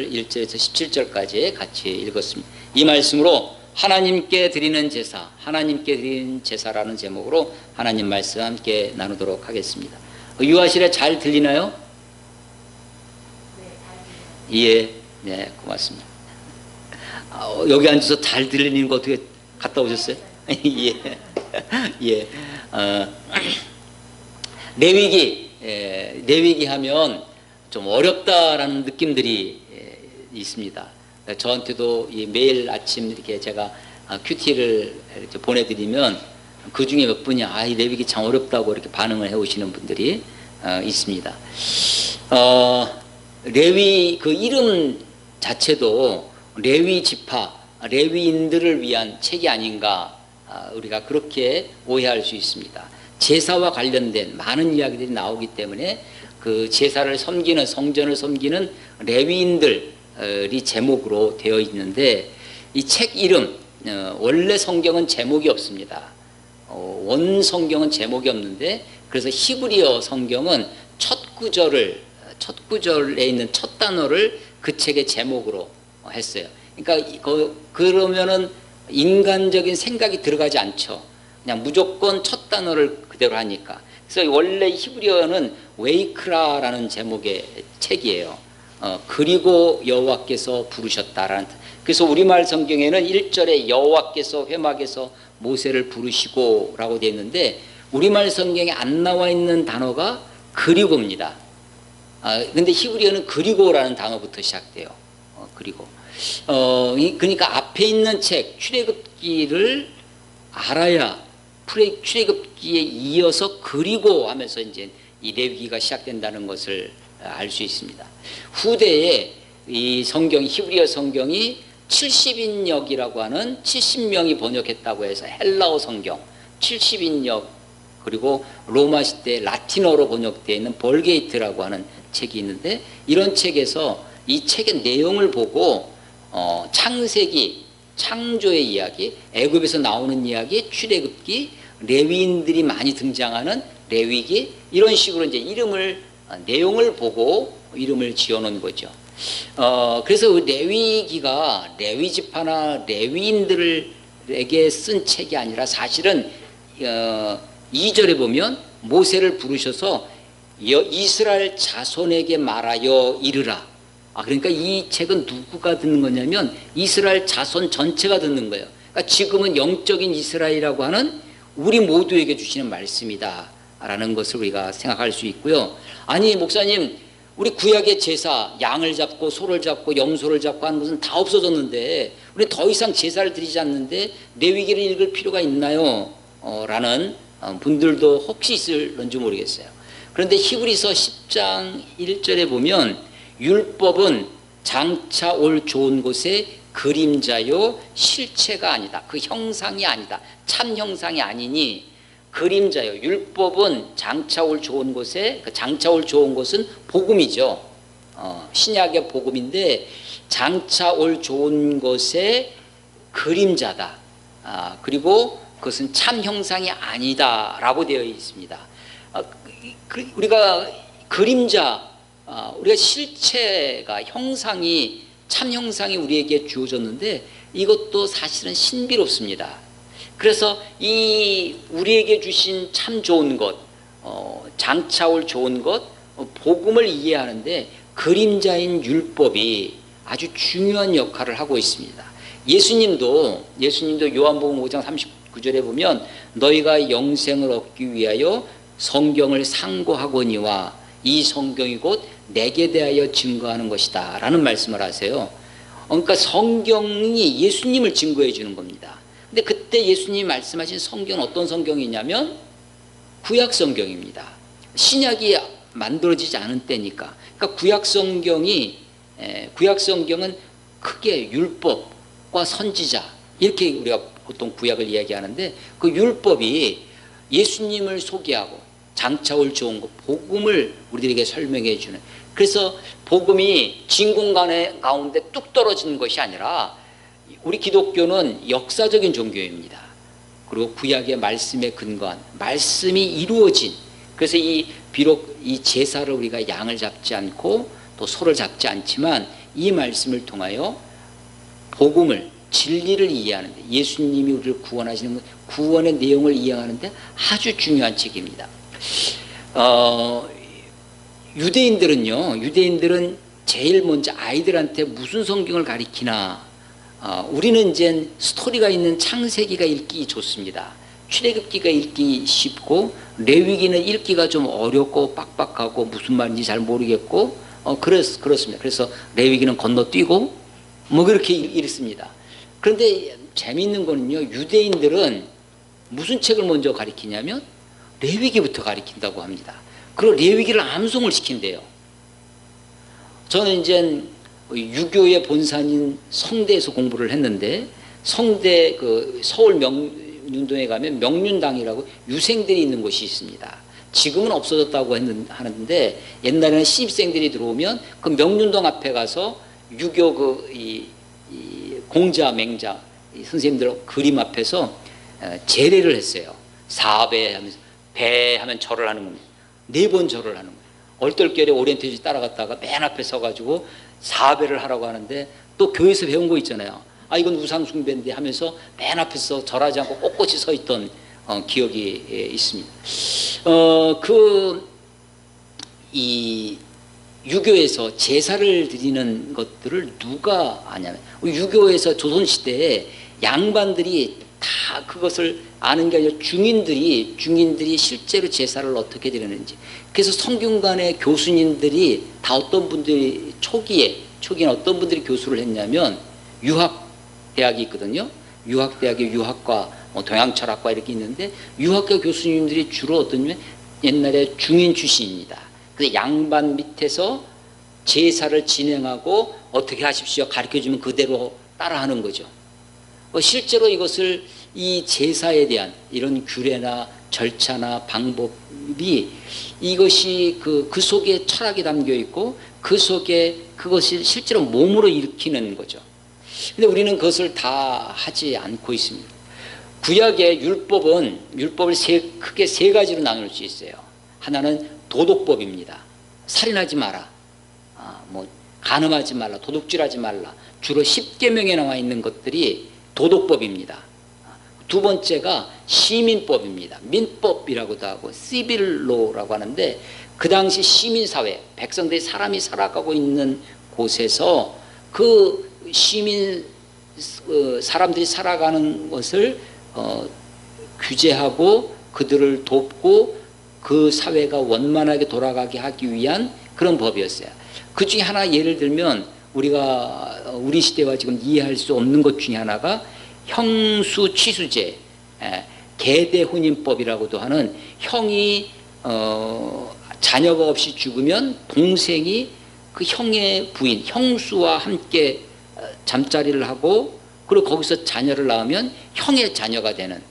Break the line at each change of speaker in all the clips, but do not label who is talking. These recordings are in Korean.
1절에서 17절까지 같이 읽었습니다. 이 말씀으로 하나님께 드리는 제사, 하나님께 드리는 제사라는 제목으로 하나님 말씀 함께 나누도록 하겠습니다. 유아실에 잘 들리나요? 예, 네, 고맙습니다. 여기 앉아서 잘 들리는 거 어떻게 갔다 오셨어요? 예, 예. 레위기 하면 좀 어렵다라는 느낌들이 있습니다. 저한테도 매일 아침 이렇게 제가 큐티를 이렇게 보내드리면 그 중에 몇 분이 이 레위기 참 어렵다고 이렇게 반응을 해오시는 분들이 있습니다. 레위 그 이름 자체도 레위 지파, 레위인들을 위한 책이 아닌가, 우리가 그렇게 오해할 수 있습니다. 제사와 관련된 많은 이야기들이 나오기 때문에 그 제사를 섬기는, 성전을 섬기는 레위인들이 제목으로 되어 있는데, 이 책 이름, 원래 성경은 제목이 없습니다. 원 성경은 제목이 없는데, 그래서 히브리어 성경은 첫 구절에 있는 첫 단어를 그 책의 제목으로 했어요. 그러니까 그러면은 인간적인 생각이 들어가지 않죠. 그냥 무조건 첫 단어를 그대로 하니까. 그래서 원래 히브리어는 웨이크라라는 제목의 책이에요. 그리고 여호와께서 부르셨다라는. 그래서 우리말 성경에는 1절에 여호와께서 회막에서 모세를 부르시고라고 되어 있는데, 우리말 성경에 안 나와 있는 단어가 그리고입니다. 근데 히브리어는 그리고라는 단어부터 시작돼요. 그리고. 그러니까 앞에 있는 책, 출애굽기를 알아야 출애굽기에 이어서 그리고 하면서 이제 이 레위기가 시작된다는 것을 알 수 있습니다. 후대에 이 성경, 히브리어 성경이 70인역이라고 하는 70명이 번역했다고 해서 헬라어 성경 70인역, 그리고 로마 시대 라틴어로 번역되어 있는 벌게이트라고 하는 책이 있는데, 이런 책에서 이 책의 내용을 보고 창세기, 창조의 이야기, 애굽에서 나오는 이야기, 출애굽기, 레위인들이 많이 등장하는 레위기, 이런 식으로 이제 내용을 보고 이름을 지어놓은 거죠. 그래서 레위기가 레위 지파나 레위인들에게 쓴 책이 아니라, 사실은 2절에 보면 모세를 부르셔서 이스라엘 자손에게 말하여 이르라. 그러니까 이 책은 누구가 듣는 거냐면 이스라엘 자손 전체가 듣는 거예요. 그러니까 지금은 영적인 이스라엘이라고 하는 우리 모두에게 주시는 말씀이다 라는 것을 우리가 생각할 수 있고요. 아니 목사님, 우리 구약의 제사, 양을 잡고 소를 잡고 염소를 잡고 하는 것은 다 없어졌는데 우리 더 이상 제사를 드리지 않는데 레위기를 읽을 필요가 있나요? 라는 분들도 혹시 있을런지 모르겠어요. 그런데 히브리서 10장 1절에 보면 율법은 장차 올 좋은 곳의 그림자요 실체가 아니다. 그 형상이 아니다. 참 형상이 아니니 그림자요. 율법은 장차 올 좋은 곳에, 그 장차 올 좋은 곳은 복음이죠. 신약의 복음인데 장차 올 좋은 것의 그림자다. 그리고 그것은 참 형상이 아니다라고 되어 있습니다. 우리가 그림자, 우리가 실체가 형상이, 참 형상이 우리에게 주어졌는데 이것도 사실은 신비롭습니다. 그래서 이 우리에게 주신 참 좋은 것, 장차 올 좋은 것, 복음을 이해하는데 그림자인 율법이 아주 중요한 역할을 하고 있습니다. 예수님도 요한복음 5장 39절에 보면 너희가 영생을 얻기 위하여 성경을 상고하거니와 이 성경이 곧 내게 대하여 증거하는 것이다 라는 말씀을 하세요. 그러니까 성경이 예수님을 증거해 주는 겁니다. 근데 그때 예수님이 말씀하신 성경은 어떤 성경이냐면 구약 성경입니다. 신약이 만들어지지 않은 때니까. 그러니까 구약 성경은 크게 율법과 선지자, 이렇게 우리가 보통 구약을 이야기하는데, 그 율법이 예수님을 소개하고 장차 올 좋은 것, 복음을 우리들에게 설명해 주는. 그래서 복음이 진공관 가운데 뚝 떨어지는 것이 아니라, 우리 기독교는 역사적인 종교입니다. 그리고 구약의 말씀에 근거한 말씀이 이루어진, 그래서 비록 이 제사를 우리가 양을 잡지 않고 또 소를 잡지 않지만 이 말씀을 통하여 복음을, 진리를 이해하는데, 예수님이 우리를 구원하시는 것, 구원의 내용을 이해하는데 아주 중요한 책입니다. 유대인들은 제일 먼저 아이들한테 무슨 성경을 가리키나, 우리는 이제 스토리가 있는 창세기가 읽기 좋습니다. 출애굽기가 읽기 쉽고, 레위기는 읽기가 좀 어렵고 빡빡하고 무슨 말인지 잘 모르겠고, 그렇습니다. 그래서 레위기는 건너뛰고 뭐 그렇게 읽습니다. 그런데 재미있는 거는요, 유대인들은 무슨 책을 먼저 가리키냐면 레위기부터 가리킨다고 합니다. 그리고 레위기를 암송을 시킨대요. 저는 이제 유교의 본산인 성대에서 공부를 했는데, 성대 서울 명륜동에 가면 명륜당이라고 유생들이 있는 곳이 있습니다. 지금은 없어졌다고 하는데, 옛날에는 신입생들이 들어오면 그 명륜동 앞에 가서 유교 공자, 맹자 선생님들 그림 앞에서 제례를 했어요. 사배 하면서, 배 하면 절을 하는 겁니다. 4번 절을 하는 거예요. 얼떨결에 오리엔테이지 따라갔다가 맨 앞에 서가지고 사배를 하라고 하는데, 또 교회에서 배운 거 있잖아요. 이건 우상숭배인데 하면서 맨 앞에서 절하지 않고 꼿꼿이 서 있던 기억이 있습니다. 이 유교에서 제사를 드리는 것들을 누가 아냐면, 유교에서 조선시대에 양반들이 다 그것을 아는 게 아니라 중인들이 실제로 제사를 어떻게 드리는지. 그래서 성균관의 교수님들이 다 어떤 분들이 초기에는 어떤 분들이 교수를 했냐면, 유학대학이 있거든요. 유학대학에 유학과 동양철학과 이렇게 있는데, 유학과 교수님들이 주로 어떠냐면 옛날에 중인 출신입니다. 그래서 양반 밑에서 제사를 진행하고 어떻게 하십시오 가르쳐주면 그대로 따라하는 거죠. 실제로 이것을, 이 제사에 대한 이런 규례나 절차나 방법이, 이것이 그 속에 철학이 담겨 있고, 그 속에 그것이 실제로 몸으로 일으키는 거죠. 근데 우리는 그것을 다 하지 않고 있습니다. 구약의 율법을 크게 3가지로 나눌 수 있어요. 하나는 도덕법입니다. 살인하지 마라, 간음하지 말라, 도둑질하지 말라. 주로 10계명에 나와 있는 것들이 도덕법입니다. 2번째가 시민법입니다. 민법이라고도 하고 시빌로라고 하는데, 그 당시 시민사회, 백성들이 사람이 살아가고 있는 곳에서 그 사람들이 살아가는 것을 규제하고 그들을 돕고 그 사회가 원만하게 돌아가게 하기 위한 그런 법이었어요. 그 중에 하나, 예를 들면 우리 시대와 지금 이해할 수 없는 것 중에 하나가 형수취수제, 계대혼인법이라고도 하는, 형이 자녀가 없이 죽으면 동생이 그 형의 부인, 형수와 함께 잠자리를 하고, 그리고 거기서 자녀를 낳으면 형의 자녀가 되는.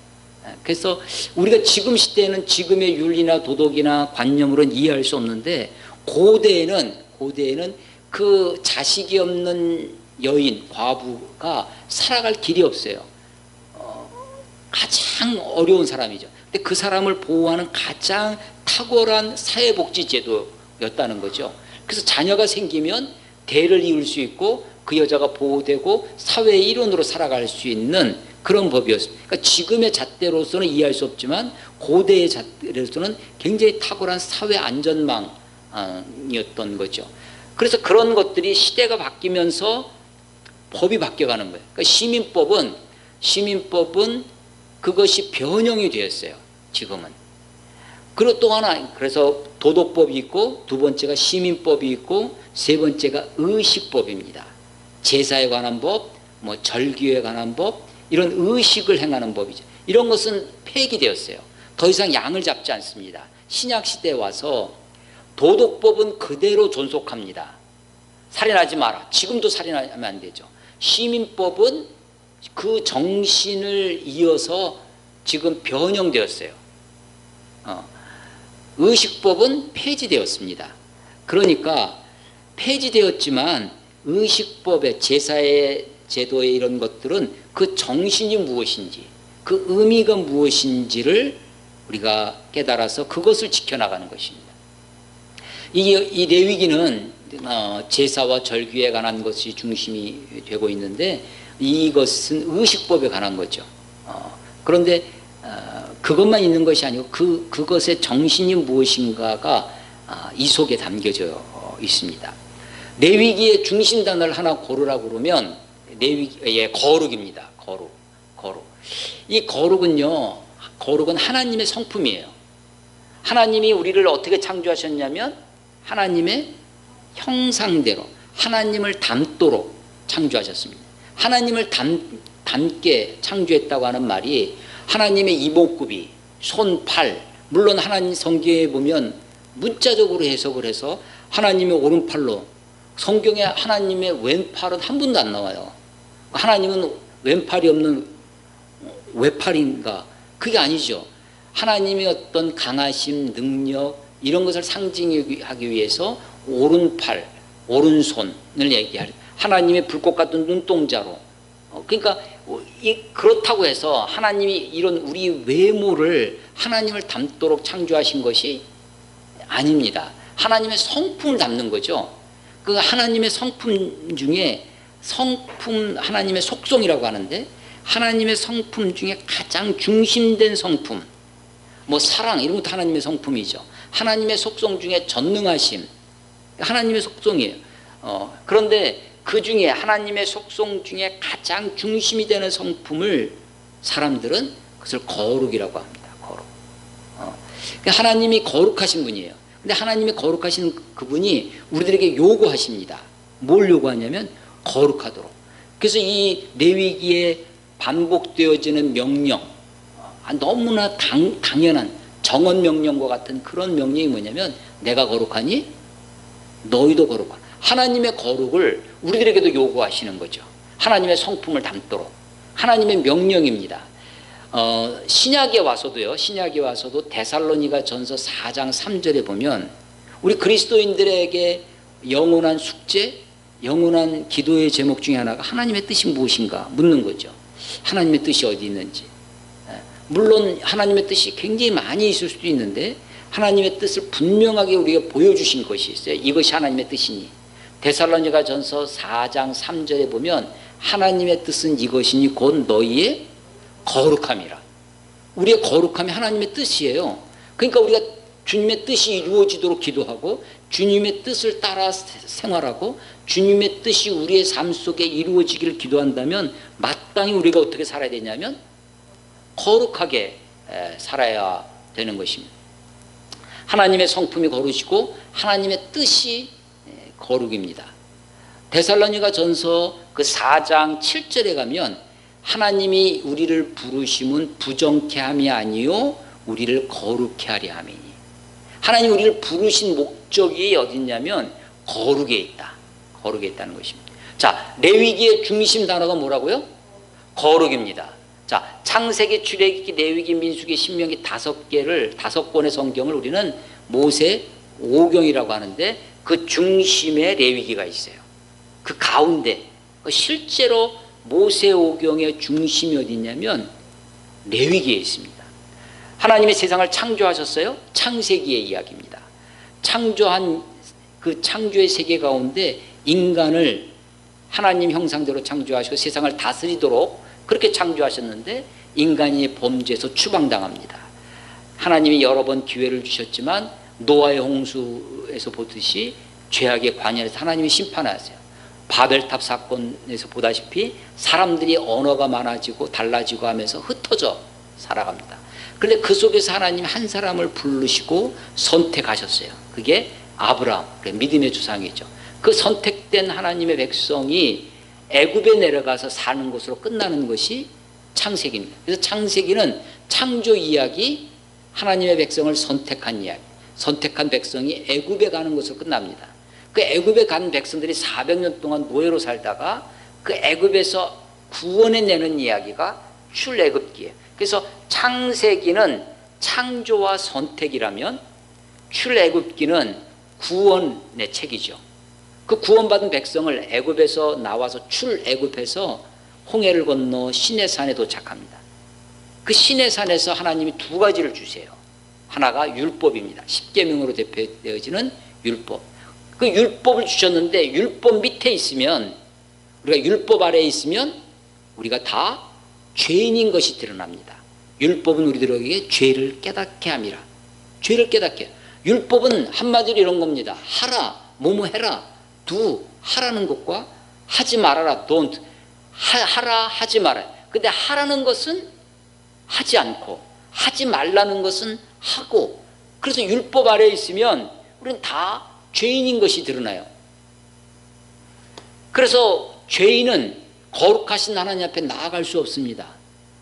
그래서 우리가 지금 시대에는 지금의 윤리나 도덕이나 관념으로는 이해할 수 없는데, 고대에는 그 자식이 없는 여인, 과부가 살아갈 길이 없어요. 가장 어려운 사람이죠. 근데 그 사람을 보호하는 가장 탁월한 사회복지제도였다는 거죠. 그래서 자녀가 생기면 대를 이을 수 있고, 그 여자가 보호되고 사회의 일원으로 살아갈 수 있는 그런 법이었습니다. 그러니까 지금의 잣대로서는 이해할 수 없지만, 고대의 잣대로서는 굉장히 탁월한 사회 안전망이었던 거죠. 그래서 그런 것들이 시대가 바뀌면서 법이 바뀌어가는 거예요. 그러니까 시민법은 그것이 변형이 되었어요, 지금은. 그리고 또 하나, 그래서 도덕법이 있고, 2번째가 시민법이 있고, 3번째가 의식법입니다. 제사에 관한 법, 절기에 관한 법, 이런 의식을 행하는 법이죠. 이런 것은 폐기되었어요. 더 이상 양을 잡지 않습니다. 신약 시대에 와서 도덕법은 그대로 존속합니다. 살인하지 마라. 지금도 살인하면 안 되죠. 시민법은 그 정신을 이어서 지금 변형되었어요. 의식법은 폐지되었습니다. 그러니까 폐지되었지만 의식법의, 제사의 제도의 이런 것들은 그 정신이 무엇인지, 그 의미가 무엇인지를 우리가 깨달아서 그것을 지켜나가는 것입니다. 이 레위기는 제사와 절기에 관한 것이 중심이 되고 있는데 이것은 의식법에 관한 거죠. 그런데 그것만 있는 것이 아니고 그것의 정신이 무엇인가가 이 속에 담겨져 있습니다. 레위기의 중심 단어를 하나 고르라고 그러면 거룩입니다. 거룩. 이 거룩은 하나님의 성품이에요. 하나님이 우리를 어떻게 창조하셨냐면 하나님의 형상대로 하나님을 닮도록 창조하셨습니다. 하나님을 닮게 창조했다고 하는 말이 하나님의 이목구비, 손, 팔, 물론 하나님 성경에 보면 문자적으로 해석을 해서 하나님의 오른팔로, 성경에 하나님의 왼팔은 한 번도 안 나와요. 하나님은 왼팔이 없는 외팔인가? 그게 아니죠. 하나님의 어떤 강하심, 능력 이런 것을 상징하기 위해서 오른팔, 오른손을 얘기하죠. 하나님의 불꽃 같은 눈동자로. 그러니까 그렇다고 해서 하나님이 이런 우리 외모를 하나님을 닮도록 창조하신 것이 아닙니다. 하나님의 성품을 담는 거죠. 그 하나님의 성품 중에 하나님의 속성이라고 하는데 하나님의 성품 중에 가장 중심된 성품, 사랑 이런 것도 하나님의 성품이죠. 하나님의 속성 중에 전능하심, 하나님의 속성이에요. 그런데 그 중에 하나님의 속성 중에 가장 중심이 되는 성품을 사람들은 그것을 거룩이라고 합니다. 거룩. 그러니까 하나님이 거룩하신 분이에요. 근데 하나님이 거룩하신 그분이 우리들에게 요구하십니다. 뭘 요구하냐면 거룩하도록. 그래서 이 레위기에 반복되어지는 명령, 너무나 당연한 정언 명령과 같은 그런 명령이 뭐냐면 내가 거룩하니 너희도 거룩하라. 하나님의 거룩을 우리들에게도 요구하시는 거죠. 하나님의 성품을 담도록. 하나님의 명령입니다. 신약에 와서도 데살로니가 전서 4장 3절에 보면 우리 그리스도인들에게 영원한 숙제, 영원한 기도의 제목 중에 하나가 하나님의 뜻이 무엇인가 묻는 거죠. 하나님의 뜻이 어디 있는지. 물론 하나님의 뜻이 굉장히 많이 있을 수도 있는데 하나님의 뜻을 분명하게 우리가 보여주신 것이 있어요. 이것이 하나님의 뜻이니. 데살로니가 전서 4장 3절에 보면 하나님의 뜻은 이것이니 곧 너희의 거룩함이라. 우리의 거룩함이 하나님의 뜻이에요. 그러니까 우리가 주님의 뜻이 이루어지도록 기도하고 주님의 뜻을 따라 생활하고 주님의 뜻이 우리의 삶 속에 이루어지기를 기도한다면 마땅히 우리가 어떻게 살아야 되냐면 거룩하게 살아야 되는 것입니다. 하나님의 성품이 거룩이고 하나님의 뜻이 거룩입니다. 데살로니가 전서 그 4장 7절에 가면 하나님이 우리를 부르심은 부정케 함이 아니요 우리를 거룩케 하려 함이니. 하나님 우리를 부르신 목적이 어딨냐면 거룩에 있다. 거룩에 있다는 것입니다. 자, 레위기의 중심 단어가 뭐라고요? 거룩입니다. 자, 창세기, 출애굽기, 레위기, 민수기, 신명기 5권의 성경을 우리는 모세 5경이라고 하는데 그 중심에 레위기가 있어요. 그 가운데 실제로 모세 5경의 중심이 어디 있냐면 레위기에 있습니다. 하나님의 세상을 창조하셨어요. 창세기의 이야기입니다. 창조한 그 창조의 세계 가운데 인간을 하나님 형상대로 창조하시고 세상을 다스리도록 그렇게 창조하셨는데 인간이 범죄해서 추방당합니다. 하나님이 여러 번 기회를 주셨지만 노아의 홍수에서 보듯이 죄악의 관연에서 하나님이 심판하세요. 바벨탑 사건에서 보다시피 사람들이 언어가 많아지고 달라지고 하면서 흩어져 살아갑니다. 그런데 그 속에서 하나님 한 사람을 부르시고 선택하셨어요. 그게 아브라함, 믿음의 주상이죠. 그 선택된 하나님의 백성이 애굽에 내려가서 사는 것으로 끝나는 것이 창세기입니다. 그래서 창세기는 창조 이야기, 하나님의 백성을 선택한 이야기, 선택한 백성이 애굽에 가는 것으로 끝납니다. 그 애굽에 간 백성들이 400년 동안 노예로 살다가 그 애굽에서 구원해내는 이야기가 출애굽기예요. 그래서 창세기는 창조와 선택이라면 출애굽기는 구원의 책이죠. 그 구원받은 백성을 애굽에서 나와서 출애굽해서 홍해를 건너 시내산에 도착합니다. 그 시내산에서 하나님이 두 가지를 주세요. 하나가 율법입니다. 십계명으로 대표되어지는 율법. 그 율법을 주셨는데 율법 밑에 있으면, 우리가 율법 아래에 있으면 우리가 다 죄인인 것이 드러납니다. 율법은 우리들에게 죄를 깨닫게 함이라. 죄를 깨닫게. 율법은 한마디로 이런 겁니다. 하라, 뭐뭐 해라, do, 하라는 것과 하지 말아라, don't. 하라, 하지 말아라. 근데 하라는 것은 하지 않고 하지 말라는 것은 하고, 그래서 율법 아래에 있으면 우리는 다 죄인인 것이 드러나요. 그래서 죄인은 거룩하신 하나님 앞에 나아갈 수 없습니다.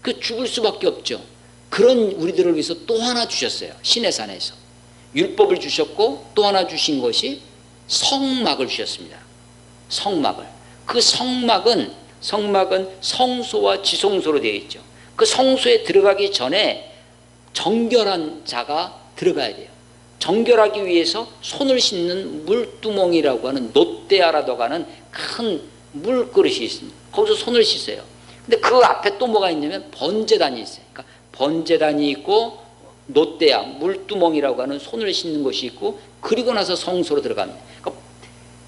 그 죽을 수밖에 없죠. 그런 우리들을 위해서 또 하나 주셨어요. 신의 산에서 율법을 주셨고 또 하나 주신 것이 성막을 주셨습니다. 성막을. 그 성막은 성소와 지성소로 되어 있죠. 그 성소에 들어가기 전에 정결한 자가 들어가야 돼요. 정결하기 위해서 손을 씻는 물두멍이라고 하는 노떼아라고 하는 큰 물그릇이 있습니다. 거기서 손을 씻어요. 근데 그 앞에 또 뭐가 있냐면 번제단이 있어요. 그러니까 번제단이 있고 노떼아, 물두멍이라고 하는 손을 씻는 것이 있고, 그리고 나서 성소로 들어갑니다. 그러니까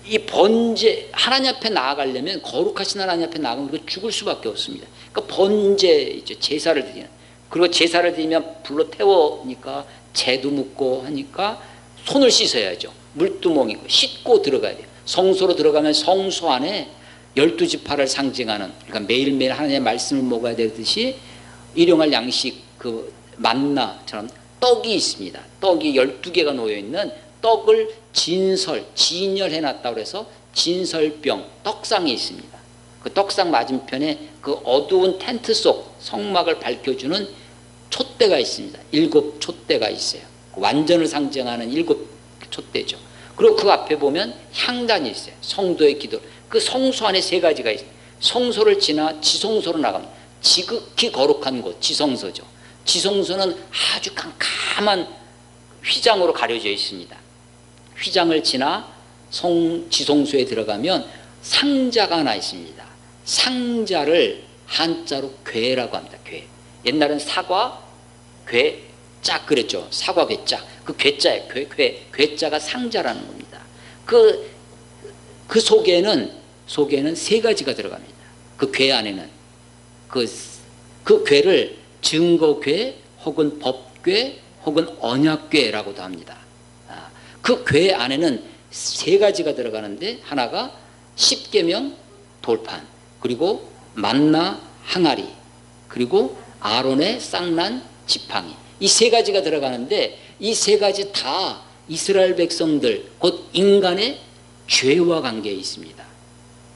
이 번제, 하나님 앞에 나아가려면, 거룩하신 하나님 앞에 나아가면 우리가 죽을 수밖에 없습니다. 그러니까 번제, 제사를 드리는, 그리고 제사를 드리면 불로 태우니까 재도 묻고 하니까 손을 씻어야죠. 물두멍이고 씻고 들어가야 돼요. 성소로 들어가면 성소 안에 12지파를 상징하는, 그러니까 매일매일 하나님의 말씀을 먹어야 되듯이 일용할 양식, 그 만나처럼 떡이 있습니다. 떡이 12개가 놓여있는 떡을 진열해놨다고 해서 진설병, 떡상이 있습니다. 그 떡상 맞은편에 그 어두운 텐트 속 성막을 밝혀주는 촛대가 있습니다. 7 촛대가 있어요. 완전을 상징하는 7 촛대죠. 그리고 그 앞에 보면 향단이 있어요. 성도의 기도. 그 성소 안에 3가지가 있어요. 성소를 지나 지성소로 나갑니다. 지극히 거룩한 곳, 지성소죠. 지성소는 아주 깜깜한 휘장으로 가려져 있습니다. 휘장을 지나 지성소에 들어가면 상자가 하나 있습니다. 상자를 한자로 괴라고 합니다. 괴. 옛날엔 사과, 괴, 짝 그랬죠. 사과, 괴짝. 그 괴자예요. 괴자가 상자라는 겁니다. 그 속에는 3가지가 들어갑니다. 그 괴 안에는 그 괴를 증거괴 혹은 법괴 혹은 언약괴라고도 합니다. 그 괴 안에는 3가지가 들어가는데, 하나가 십계명 돌판, 그리고 만나 항아리, 그리고 아론의 쌍난 지팡이, 이 3가지가 들어가는데, 이 3가지 다 이스라엘 백성들, 곧 인간의 죄와 관계에 있습니다.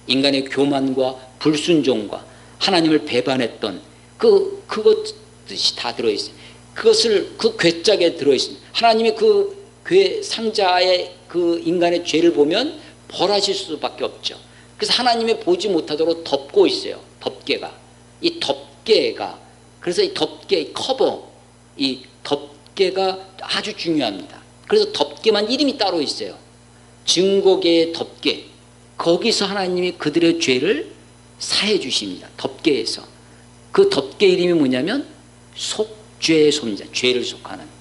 인간의 교만과 불순종과 하나님을 배반했던 그것이 다 들어있어요. 그 괴짝에 들어있습니다. 하나님이 그 괴 상자에 그 인간의 죄를 보면 벌하실 수밖에 없죠. 그래서 하나님이 보지 못하도록 덮고 있어요. 덮개가. 이 덮개가, 그래서 이 덮개, 커버, 이 덮개가 아주 중요합니다. 그래서 덮개만 이름이 따로 있어요. 증거계의 덮개. 거기서 하나님이 그들의 죄를 사해 주십니다. 덮개에서. 그 덮개 이름이 뭐냐면 속죄소입니다. 죄를 속하는.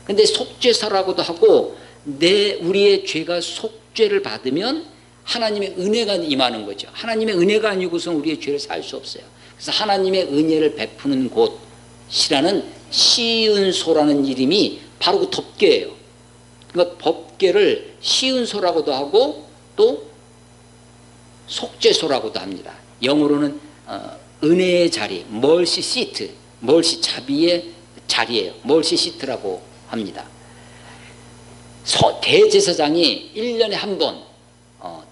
근데 속죄사라고도 하고, 우리의 죄가 속죄를 받으면 하나님의 은혜가 임하는 거죠. 하나님의 은혜가 아니고서 우리의 죄를 살 수 없어요. 그래서 하나님의 은혜를 베푸는 곳이라는 시은소라는 이름이 바로 그 덮개예요. 그러니까 덮개를 시은소라고도 하고 또 속죄소라고도 합니다. 영어로는 은혜의 자리, 멀시 시트, 멀시 자비의 자리예요. 멀시 시트라고 합니다. 대제사장이 1년에 한 번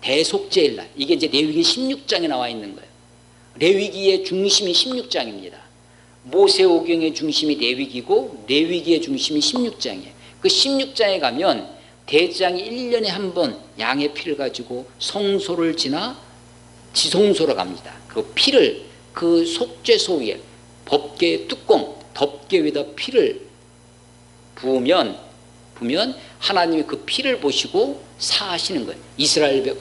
대속죄일 날, 이게 이제 레위기 16장에 나와 있는 거예요. 레위기의 중심이 16장입니다. 모세오경의 중심이 레위기고 레위기의 중심이 16장이에요. 그 16장에 가면 대제사장이 1년에 한 번 양의 피를 가지고 성소를 지나 지성소로 갑니다. 그 피를 그 속죄소 위에 법궤의 뚜껑, 덮개 위에다 피를 부으면 하나님이 그 피를 보시고 사하시는 거예요.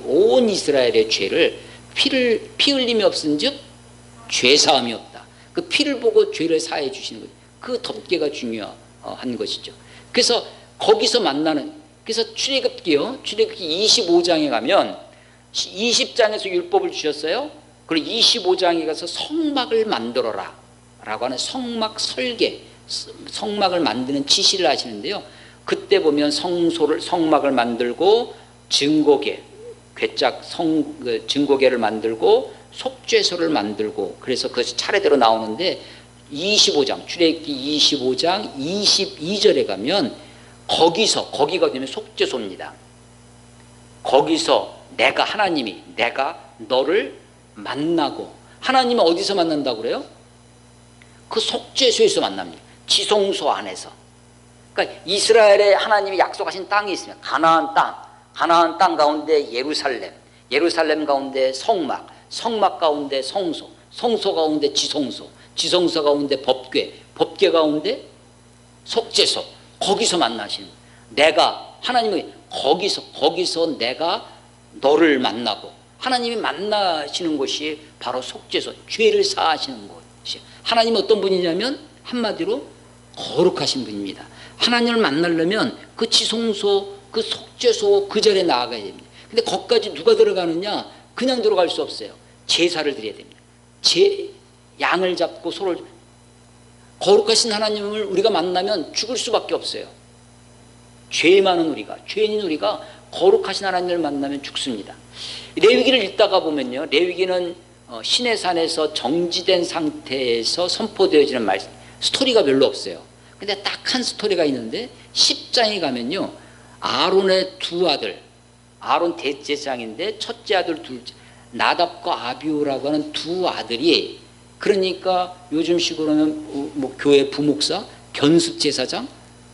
온 이스라엘의 죄를 피 흘림이 없은즉 죄 사함이 없다. 그 피를 보고 죄를 사해 주시는 거예요. 그 덮개가 중요한 것이죠. 그래서 거기서 만나는, 그래서 출애굽기 25장에 가면 20장에서 율법을 주셨어요. 그리고 25장에 가서 성막을 만들어라 라고 하는 성막 설계, 성막을 만드는 지시를 하시는데요. 그때 보면 성막을 만들고 증거계, 증거계를 만들고 속죄소를 만들고, 그래서 그것이 차례대로 나오는데 25장, 출애굽기 25장 22절에 가면 거기가 되면 속죄소입니다. 거기서 내가 너를 만나고, 하나님은 어디서 만난다고 그래요? 그 속죄소에서 만납니다. 지성소 안에서. 그러니까 이스라엘에 하나님이 약속하신 땅이 있습니다. 가나안 땅 가운데 예루살렘 가운데 성막 가운데 성소 가운데 지성소 가운데 법궤 가운데 속죄소, 거기서 만나시는, 하나님이 거기서 내가 너를 만나고, 하나님이 만나시는 곳이 바로 속죄소, 죄를 사하시는 곳이. 하나님은 어떤 분이냐면 한마디로 거룩하신 분입니다. 하나님을 만나려면 그 지성소, 그 속죄소 그 자리에 나아가야 됩니다. 근데 거기까지 누가 들어가느냐? 그냥 들어갈 수 없어요. 제사를 드려야 됩니다. 양을 잡고 소를, 거룩하신 하나님을 우리가 만나면 죽을 수밖에 없어요. 죄인인 우리가 거룩하신 하나님을 만나면 죽습니다. 레위기를 읽다가 보면요, 레위기는 시내산에서 정지된 상태에서 선포되어지는 말씀, 스토리가 별로 없어요. 근데 딱 한 스토리가 있는데 10장에 가면요, 아론의 두 아들, 아론 대제사장인데 첫째 아들, 둘째, 나답과 아비후라고 하는 두 아들이, 그러니까 요즘식으로는 뭐 교회 부목사, 견습 제사장,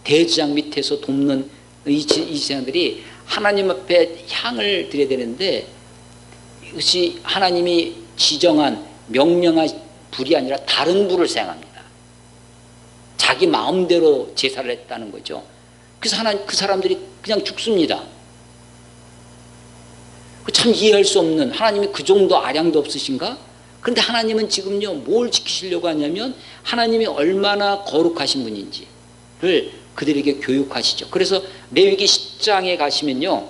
대제사장 밑에서 돕는 이 제사장들이 하나님 앞에 향을 드려야 되는데, 이것이 하나님이 지정한 명령한 불이 아니라 다른 불을 사용합니다. 자기 마음대로 제사를 했다는 거죠. 그래서 그 사람들이 그냥 죽습니다. 참 이해할 수 없는, 하나님이 그 정도 아량도 없으신가? 그런데 하나님은 지금요, 뭘 지키시려고 하냐면 하나님이 얼마나 거룩하신 분인지를 그들에게 교육하시죠. 그래서 레위기 10장에 가시면요,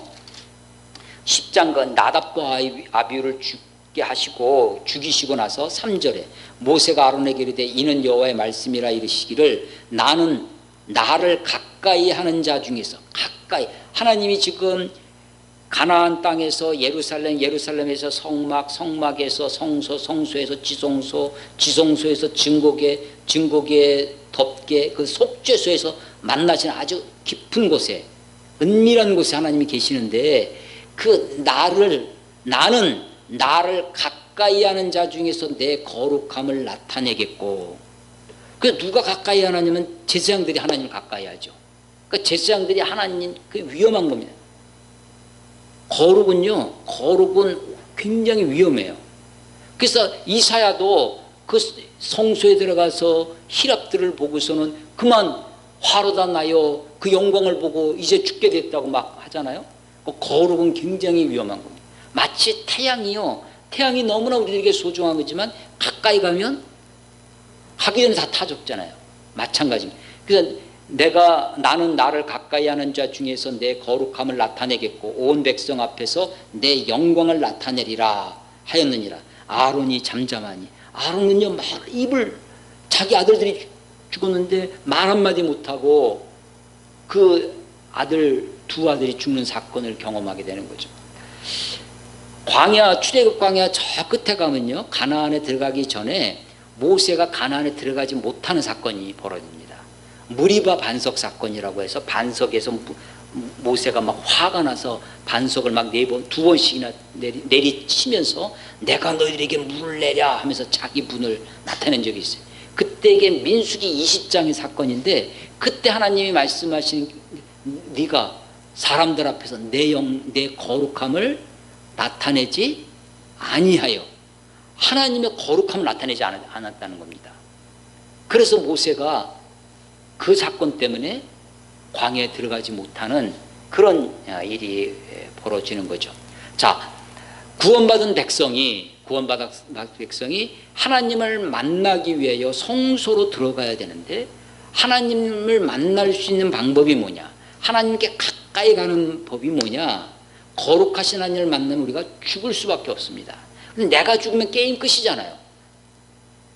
10장 그 나답과 아비후를 죽게 하시고 죽이시고 나서 3절에 모세가 아론에게 이르되 이는 여호와의 말씀이라 이르시기를 나를 가까이 하는 자 중에서, 가까이, 하나님이 지금 가나안 땅에서 예루살렘에서 성막에서 성소, 성소에서 지성소, 지성소에서 증거계, 덮개, 그 속죄소에서 만나시는 아주 깊은 곳에, 은밀한 곳에 하나님이 계시는데, 나는 나를 가까이 하는 자 중에서 내 거룩함을 나타내겠고, 그 누가 가까이 하냐면 제사장들이 하나님을 가까이 하죠. 그 제사장들이 하나님, 그 위험한 겁니다. 거룩은 굉장히 위험해요. 그래서 이사야도 그 성소에 들어가서 히랍들을 보고서는 그만 화로다 나여 그 영광을 보고 이제 죽게 됐다고 막 하잖아요. 거룩은 굉장히 위험한 겁니다. 마치 태양이 너무나 우리에게 소중한 거지만 가까이 가면 하기 전에 다 타죽잖아요. 마찬가지입니다. 그래서 나는 나를 가까이 하는 자 중에서 내 거룩함을 나타내겠고 온 백성 앞에서 내 영광을 나타내리라 하였느니라. 아론이 잠잠하니, 아론은요 자기 아들들이 죽었는데 말 한마디 못하고 그 두 아들이 죽는 사건을 경험하게 되는 거죠. 출애굽 광야 저 끝에 가면요, 가나안에 들어가기 전에 모세가 가나안에 들어가지 못하는 사건이 벌어집니다. 무리바 반석 사건이라고 해서 반석에서 모세가 막 화가 나서 반석을 막 두 번씩이나 내리치면서 내가 너희들에게 물을 내랴 하면서 자기 분을 나타낸 적이 있어요. 그때 이게 민수기 20장의 사건인데, 그때 하나님이 말씀하신, 네가 사람들 앞에서 내 거룩함을 나타내지 아니하여, 하나님의 거룩함을 나타내지 않았다는 겁니다. 그래서 모세가 그 사건 때문에 광야에 들어가지 못하는 그런 일이 벌어지는 거죠. 자, 구원받은 백성이 하나님을 만나기 위하여 성소로 들어가야 되는데, 하나님을 만날 수 있는 방법이 뭐냐? 하나님께 가까이 가는 법이 뭐냐? 거룩하신 하나님을 만나면 우리가 죽을 수밖에 없습니다. 근데 내가 죽으면 게임 끝이잖아요.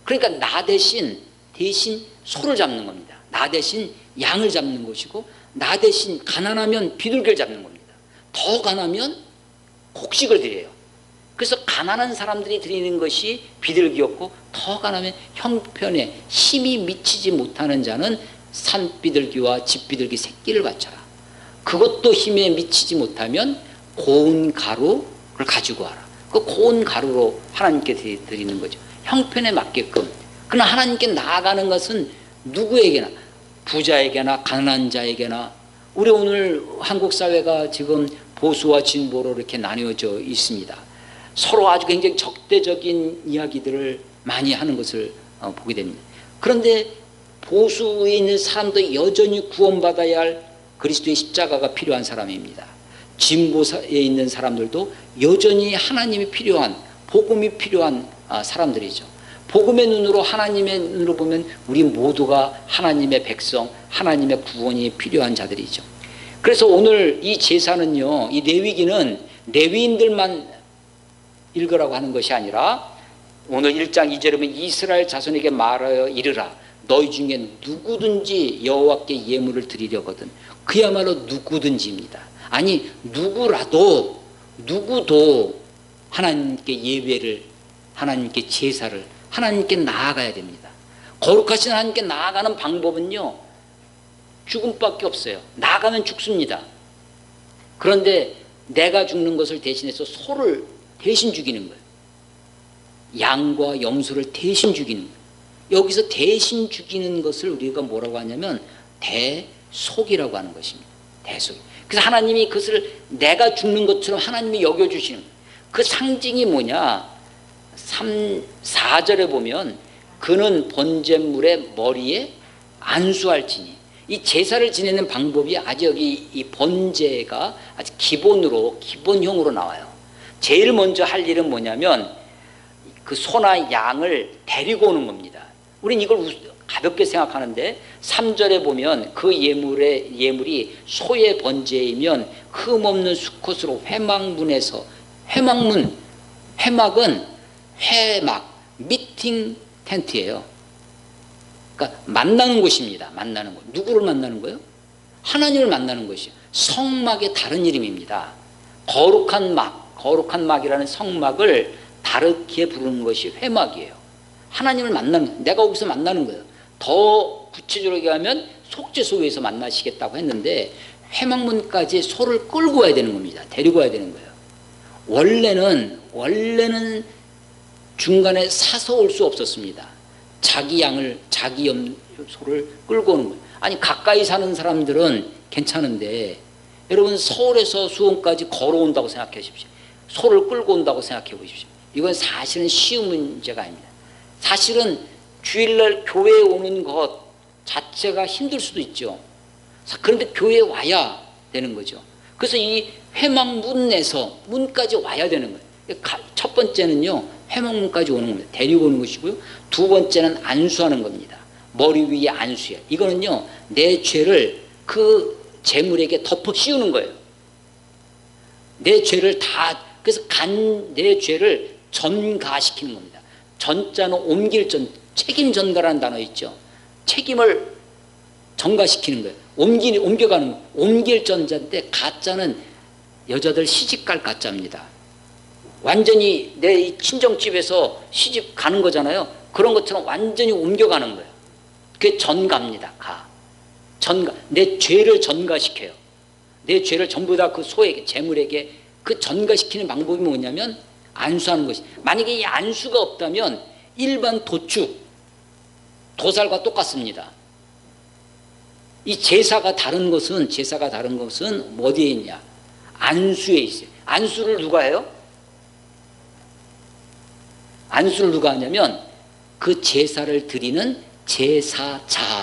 그러니까 나 대신 소를 잡는 겁니다. 나 대신 양을 잡는 것이고, 나 대신 가난하면 비둘기를 잡는 겁니다. 더 가난하면 곡식을 드려요. 그래서 가난한 사람들이 드리는 것이 비둘기였고, 더 가난하면 형편에 힘이 미치지 못하는 자는 산비둘기와 집비둘기 새끼를 바쳐라. 그것도 힘에 미치지 못하면 고운 가루를 가지고 와라. 그 고운 가루로 하나님께 드리는 거죠. 형편에 맞게끔. 그러나 하나님께 나아가는 것은 누구에게나, 부자에게나 가난한 자에게나. 우리 오늘 한국 사회가 지금 보수와 진보로 이렇게 나뉘어져 있습니다. 서로 아주 굉장히 적대적인 이야기들을 많이 하는 것을 보게 됩니다. 그런데 보수에 있는 사람도 여전히 구원받아야 할 그리스도의 십자가가 필요한 사람입니다. 진보에 있는 사람들도 여전히 하나님이 필요한, 복음이 필요한 사람들이죠. 복음의 눈으로, 하나님의 눈으로 보면 우리 모두가 하나님의 백성, 하나님의 구원이 필요한 자들이죠. 그래서 오늘 이 제사는요, 이 레위기는 레위인들만 읽으라고 하는 것이 아니라 오늘 1장 2절에 보면 이스라엘 자손에게 말하여 이르라. 너희 중에 누구든지 여호와께 예물을 드리려거든. 그야말로 누구든지입니다. 아니, 누구도 하나님께 예배를, 하나님께 제사를, 하나님께 나아가야 됩니다. 거룩하신 하나님께 나아가는 방법은요, 죽음밖에 없어요. 나아가면 죽습니다. 그런데 내가 죽는 것을 대신해서 소를 대신 죽이는 거예요. 양과 염소를 대신 죽이는 거예요. 여기서 대신 죽이는 것을 우리가 뭐라고 하냐면 대속이라고 하는 것입니다. 대속. 그래서 하나님이 그것을 내가 죽는 것처럼 하나님이 여겨주시는 거예요. 그 상징이 뭐냐? 4절에 보면 그는 번제물의 머리에 안수할지니. 이 제사를 지내는 방법이 아주 여기 이 번제가 아주 기본형으로 나와요. 제일 먼저 할 일은 뭐냐면 그 소나 양을 데리고 오는 겁니다. 우린 이걸 가볍게 생각하는데 3절에 보면 그 예물이 소의 번제이면 흠없는 수컷으로 회막문에서, 회막은 회막, 미팅 텐트예요. 그러니까 만나는 곳입니다. 만나는 곳. 누구를 만나는 거예요? 하나님을 만나는 것이에요. 성막의 다른 이름입니다. 거룩한 막이라는 성막을 다르게 부르는 것이 회막이에요. 하나님을 만나는, 내가 거기서 만나는 거예요. 더 구체적으로 얘기하면 속죄소에서 만나시겠다고 했는데 회막문까지 소를 끌고 와야 되는 겁니다. 데리고 와야 되는 거예요. 원래는 중간에 사서 올 수 없었습니다. 자기 소를 끌고 오는 거예요. 아니, 가까이 사는 사람들은 괜찮은데 여러분 서울에서 수원까지 걸어온다고 생각해 보십시오. 소를 끌고 온다고 생각해 보십시오. 이건 사실은 쉬운 문제가 아닙니다. 사실은 주일날 교회에 오는 것 자체가 힘들 수도 있죠. 그런데 교회에 와야 되는 거죠. 그래서 이 회막문에서 문까지 와야 되는 거예요. 첫 번째는요, 회막문까지 오는 겁니다. 데리고 오는 것이고요. 두 번째는 안수하는 겁니다. 머리 위에 안수예요. 이거는요, 내 죄를 그 제물에게 덮어 씌우는 거예요. 내 죄를 그래서 내 죄를 전가시키는 겁니다. 전자는 옮길 책임 전가라는 단어 있죠. 책임을 전가시키는 거예요. 옮겨가는 거예요. 옮길 전자인데 가짜는 여자들 시집갈 가짜입니다. 완전히 내 친정집에서 시집 가는 거잖아요. 그런 것처럼 완전히 옮겨가는 거예요. 그게 전가입니다. 전가. 내 죄를 전가시켜요. 내 죄를 전부 다 그 소에게, 재물에게 그 전가시키는 방법이 뭐냐면 안수하는 것이. 만약에 이 안수가 없다면 일반 도살과 똑같습니다. 이 제사가 다른 것은 어디에 있냐? 안수에 있어요. 안수를 누가 해요? 안수를 누가 하냐면 그 제사를 드리는 제사자가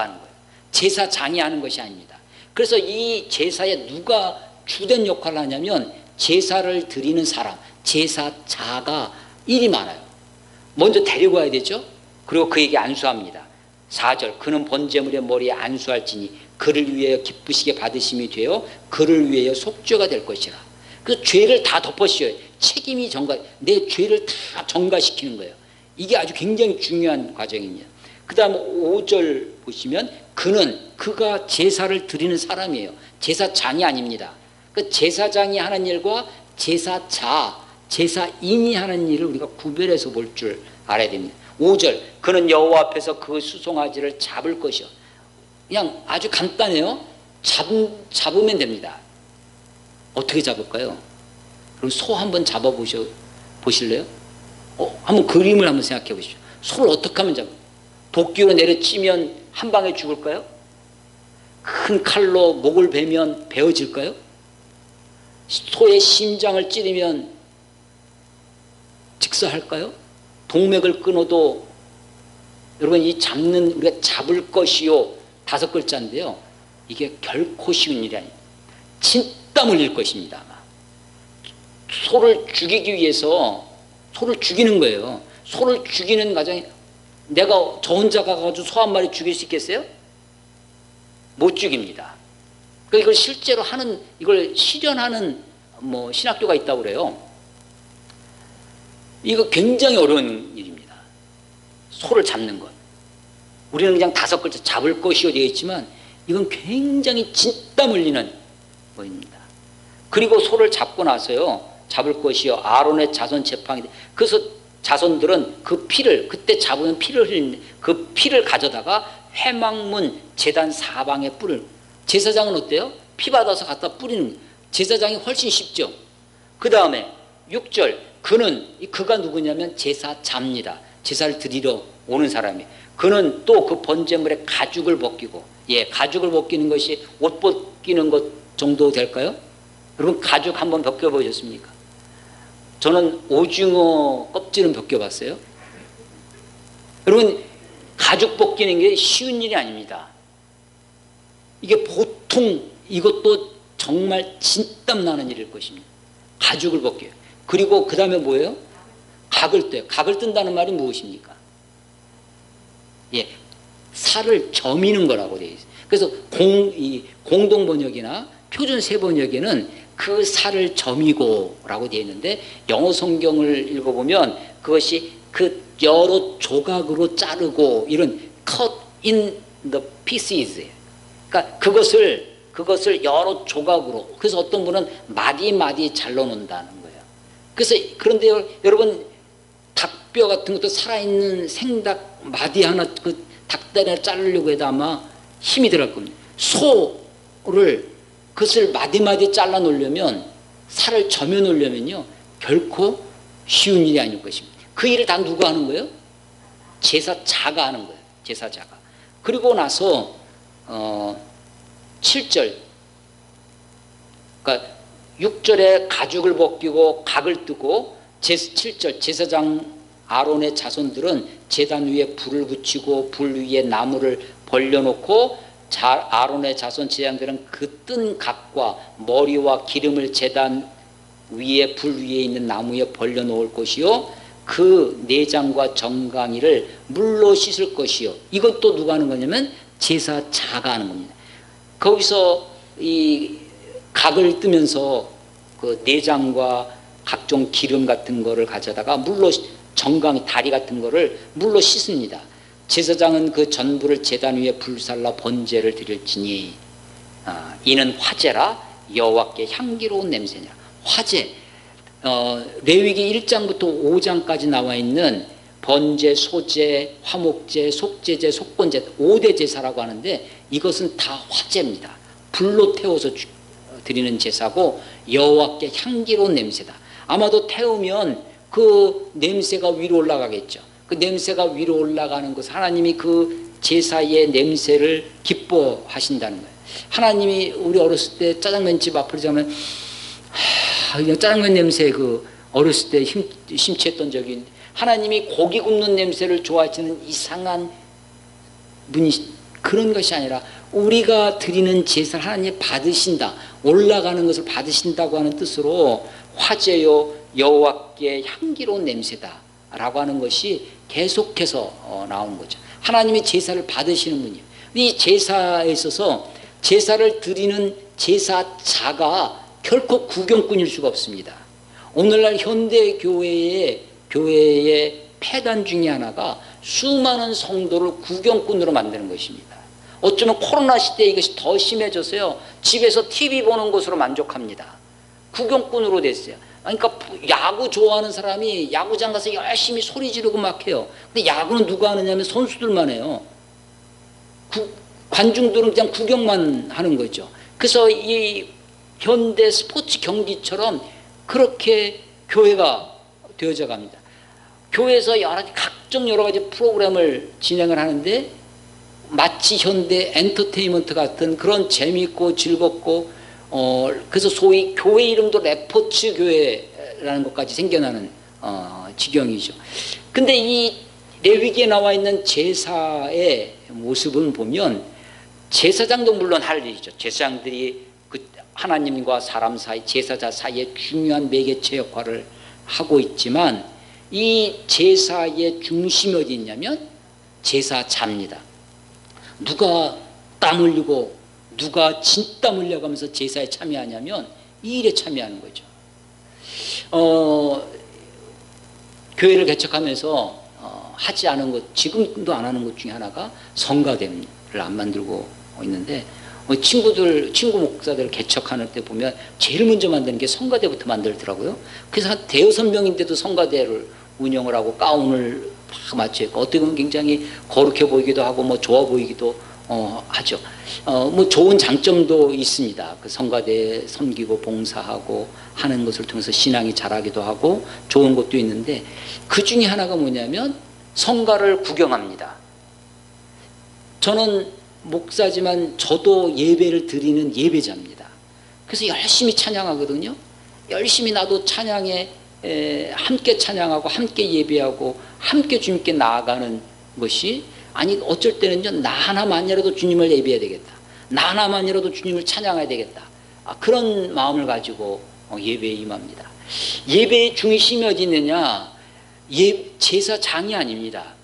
하는 거예요. 제사장이 하는 것이 아닙니다. 그래서 이 제사에 누가 주된 역할을 하냐면 제사를 드리는 사람, 제사자가 일이 많아요. 먼저 데리고 와야 되죠. 그리고 그에게 안수합니다. 4절 그는 번제물의 머리에 안수할지니 그를 위하여 기쁘시게 받으심이 되어 그를 위하여 속죄가 될 것이라. 그 죄를 다 덮어씌워요. 책임이 전가, 내 죄를 다 전가시키는 거예요. 이게 아주 굉장히 중요한 과정입니다. 그 다음 5절 보시면 그가 제사를 드리는 사람이에요. 제사장이 아닙니다. 그 제사장이 하는 일과 제사자, 제사인이 하는 일을 우리가 구별해서 볼 줄 알아야 됩니다. 5절 그는 여호와 앞에서 그 수송아지를 잡을 것이요. 그냥 아주 간단해요. 잡으면 됩니다. 어떻게 잡을까요? 그럼 소 한번 보실래요? 한번 그림을 한번 생각해 보십시오. 소를 어떻게 하면 잡을까요? 도끼로 내려치면 한 방에 죽을까요? 큰 칼로 목을 베면 베어질까요? 소의 심장을 찌르면 직사할까요? 동맥을 끊어도 여러분 우리가 잡을 것이요 5글자인데요. 이게 결코 쉬운 일이 아닙니다. 진땀 흘릴 것입니다. 아마. 소를 죽이기 위해서 소를 죽이는 거예요. 소를 죽이는 과정에 내가 저 혼자 가가지고 소 한 마리 죽일 수 있겠어요? 못 죽입니다. 이걸 실제로 이걸 실현하는 신학교가 있다고 그래요. 이거 굉장히 어려운 일입니다. 소를 잡는 것. 우리는 그냥 5글자 잡을 것이요 되어 있지만 이건 굉장히 진땀 흘리는 거입니다. 그리고 소를 잡고 나서요. 잡을 것이요. 아론의 자손 제팡이 돼. 그래서 자손들은 그 피를 그때 잡으면 피를 흘리는데 그 피를 가져다가 회막문 제단 사방에 뿌리는. 제사장은 어때요? 피 받아서 갖다 뿌리는 거예요. 제사장이 훨씬 쉽죠. 그 다음에 6절 그가 누구냐면 제사자입니다. 제사를 드리러 오는 사람이. 그는 또 그 번제물에 가죽을 벗기고, 가죽을 벗기는 것이 옷 벗기는 것 정도 될까요? 여러분 가죽 한번 벗겨보셨습니까? 저는 오징어 껍질은 벗겨봤어요. 여러분 가죽 벗기는 게 쉬운 일이 아닙니다. 이게 보통 이것도 정말 진땀 나는 일일 것입니다. 가죽을 벗겨요. 그리고 그 다음에 뭐예요? 각을 떼요. 각을 뜬다는 말이 무엇입니까? 살을 저미는 거라고 되어 있어요. 그래서 공동 번역이나 표준 세 번역에는 그 살을 저미고 라고 되어 있는데 영어 성경을 읽어보면 그것이 그 여러 조각으로 자르고 이런 cut in the pieces. 그러니까 그것을 여러 조각으로. 그래서 어떤 분은 마디 잘라 놓는다는 거예요. 그래서 그런데 여러분 닭뼈 같은 것도 살아있는 생닭 마디 하나 그 닭다리 하나 자르려고 해도 아마 힘이 들어갈 겁니다. 소를 그것을 마디 잘라 놓으려면 살을 저며 놓으려면요 결코 쉬운 일이 아닐 것입니다. 그 일을 다 누가 하는 거예요? 제사자가 하는 거예요. 제사자가. 그리고 나서 7절 그러니까 6절에 가죽을 벗기고 각을 뜨고 7절 제사장 아론의 자손들은 제단 위에 불을 붙이고 불 위에 나무를 벌려놓고 아론의 자손 제사장들은 그 뜬 각과 머리와 기름을 제단 위에 불 위에 있는 나무에 벌려놓을 것이요 그 내장과 정강이를 물로 씻을 것이요. 이건 또 누가 하는 거냐면 제사자가 하는 겁니다. 거기서 이 각을 뜨면서 그 내장과 각종 기름 같은 거를 가져다가 물로 정강이 다리 같은 거를 물로 씻습니다. 제사장은 그 전부를 제단 위에 불살라 번제를 드릴지니 이는 화제라 여호와께 향기로운 냄새냐. 화제. 레위기 1장부터 5장까지 나와 있는 번제, 소제, 화목제, 속제제, 속건제 5대 제사라고 하는데 이것은 다 화제입니다. 불로 태워서 드리는 제사고 여호와께 향기로운 냄새다. 아마도 태우면 그 냄새가 위로 올라가겠죠. 그 냄새가 위로 올라가는 것 하나님이 그 제사의 냄새를 기뻐하신다는 거예요. 하나님이 우리 어렸을 때 짜장면집 앞으로 가면 그냥 짜장면 냄새 그 어렸을 때 심취했던 적이 있는데 하나님이 고기 굽는 냄새를 좋아하시는 이상한 분이 그런 것이 아니라 우리가 드리는 제사를 하나님이 받으신다. 올라가는 것을 받으신다고 하는 뜻으로 화제요 여호와께 향기로운 냄새다 라고 하는 것이 계속해서 나오는 거죠. 하나님이 제사를 받으시는 분이에요. 이 제사에 있어서 제사를 드리는 제사자가 결코 구경꾼일 수가 없습니다. 오늘날 현대 교회의 폐단 중에 하나가 수많은 성도를 구경꾼으로 만드는 것입니다. 어쩌면 코로나 시대에 이것이 더 심해져서요. 집에서 TV 보는 것으로 만족합니다. 구경꾼으로 됐어요. 그러니까 야구 좋아하는 사람이 야구장 가서 열심히 소리 지르고 막 해요. 근데 야구는 누가 하느냐면 선수들만 해요. 관중들은 그냥 구경만 하는 거죠. 그래서 이 현대 스포츠 경기처럼 그렇게 교회가 되어져 갑니다. 교회에서 각종 여러 가지 프로그램을 진행을 하는데 마치 현대 엔터테인먼트 같은 그런 재미있고 즐겁고 그래서 소위 교회 이름도 레포츠 교회라는 것까지 생겨나는 지경이죠. 근데 이 레위기에 나와 있는 제사의 모습은 보면 제사장도 물론 할 일이죠. 제사장들이 그 하나님과 사람 사이, 제사자 사이에 중요한 매개체 역할을 하고 있지만 이 제사의 중심이 어디 있냐면 제사자입니다. 누가 땀 흘리고 누가 진땀 흘려가면서 제사에 참여하냐면 이 일에 참여하는 거죠. 교회를 개척하면서 하지 않은 것, 지금도 안 하는 것 중에 하나가 성가대를 안 만들고 있는데 친구 목사들 개척하는 때 보면 제일 먼저 만드는 게 성가대부터 만들더라고요. 그래서 한 대여섯 명인데도 성가대를 운영을 하고 가운을 막 맞춰 있고 어떻게 보면 굉장히 거룩해 보이기도 하고 뭐 좋아 보이기도 하죠. 뭐 좋은 장점도 있습니다. 그 성가대 섬기고 봉사하고 하는 것을 통해서 신앙이 자라기도 하고 좋은 것도 있는데 그 중에 하나가 뭐냐면 성가를 구경합니다. 저는 목사지만 저도 예배를 드리는 예배자입니다. 그래서 열심히 찬양하거든요. 열심히 나도 찬양에 함께 찬양하고 함께 예배하고 함께 주님께 나아가는 것이 아니 어쩔 때는요 나 하나만이라도 주님을 예배해야 되겠다. 나 하나만이라도 주님을 찬양해야 되겠다. 그런 마음을 가지고 예배에 임합니다. 예배의 중심이 어디 있느냐? 제사장이 아닙니다.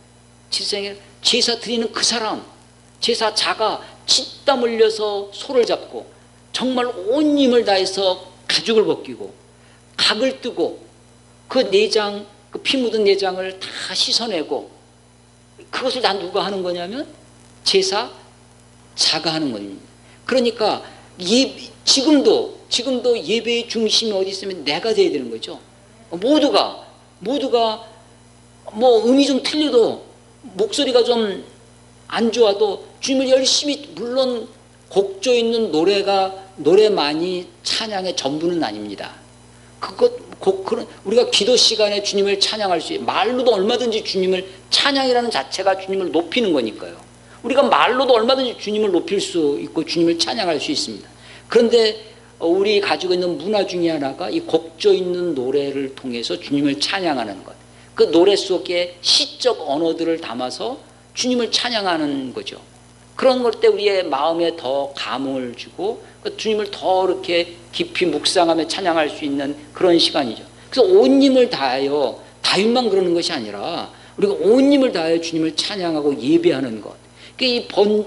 제사 드리는 그 사람, 제사자가 진땀 흘려서 소를 잡고 정말 온 힘을 다해서 가죽을 벗기고 각을 뜨고 그 내장, 그 피 묻은 내장을 다 씻어내고 그것을 다 누가 하는 거냐면 제사자가 하는 겁니다. 그러니까 지금도 예배의 중심이 어디 있으면 내가 돼야 되는 거죠. 모두가 뭐 음이 좀 틀려도 목소리가 좀 안 좋아도 주님을 열심히 물론 곡조 있는 노래만이 찬양의 전부는 아닙니다. 우리가 기도 시간에 주님을 찬양할 수 있어요. 말로도 얼마든지 주님을 찬양이라는 자체가 주님을 높이는 거니까요. 우리가 말로도 얼마든지 주님을 높일 수 있고 주님을 찬양할 수 있습니다. 그런데 우리 가지고 있는 문화 중에 하나가 이 곡조 있는 노래를 통해서 주님을 찬양하는 것. 그 노래 속에 시적 언어들을 담아서 주님을 찬양하는 거죠. 그런 것 때 우리의 마음에 더 감흥을 주고 주님을 더 이렇게 깊이 묵상하며 찬양할 수 있는 그런 시간이죠. 그래서 온 힘을 다하여 다윗만 그러는 것이 아니라 우리가 온 힘을 다하여 주님을 찬양하고 예배하는 것.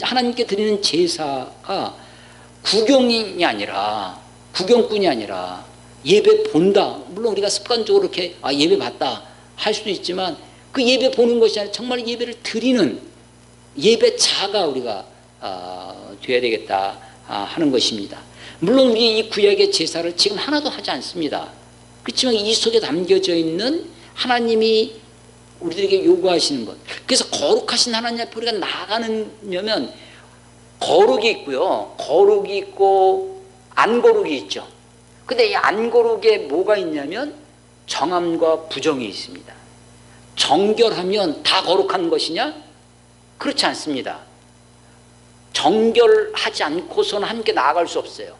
하나님께 드리는 제사가 구경이 아니라 구경꾼이 아니라 예배 본다. 물론 우리가 습관적으로 이렇게 예배 봤다 할 수도 있지만 그 예배 보는 것이 아니라 정말 예배를 드리는 예배자가 우리가 되어야 되겠다 하는 것입니다. 물론 우리 이 구약의 제사를 지금 하나도 하지 않습니다. 그렇지만 이 속에 담겨져 있는 하나님이 우리들에게 요구하시는 것. 그래서 거룩하신 하나님 앞에 우리가 나아가려면 거룩이 있고요. 거룩이 있고 안 거룩이 있죠. 근데 이 안 거룩에 뭐가 있냐면 정함과 부정이 있습니다. 정결하면 다 거룩한 것이냐? 그렇지 않습니다. 정결하지 않고서는 함께 나아갈 수 없어요.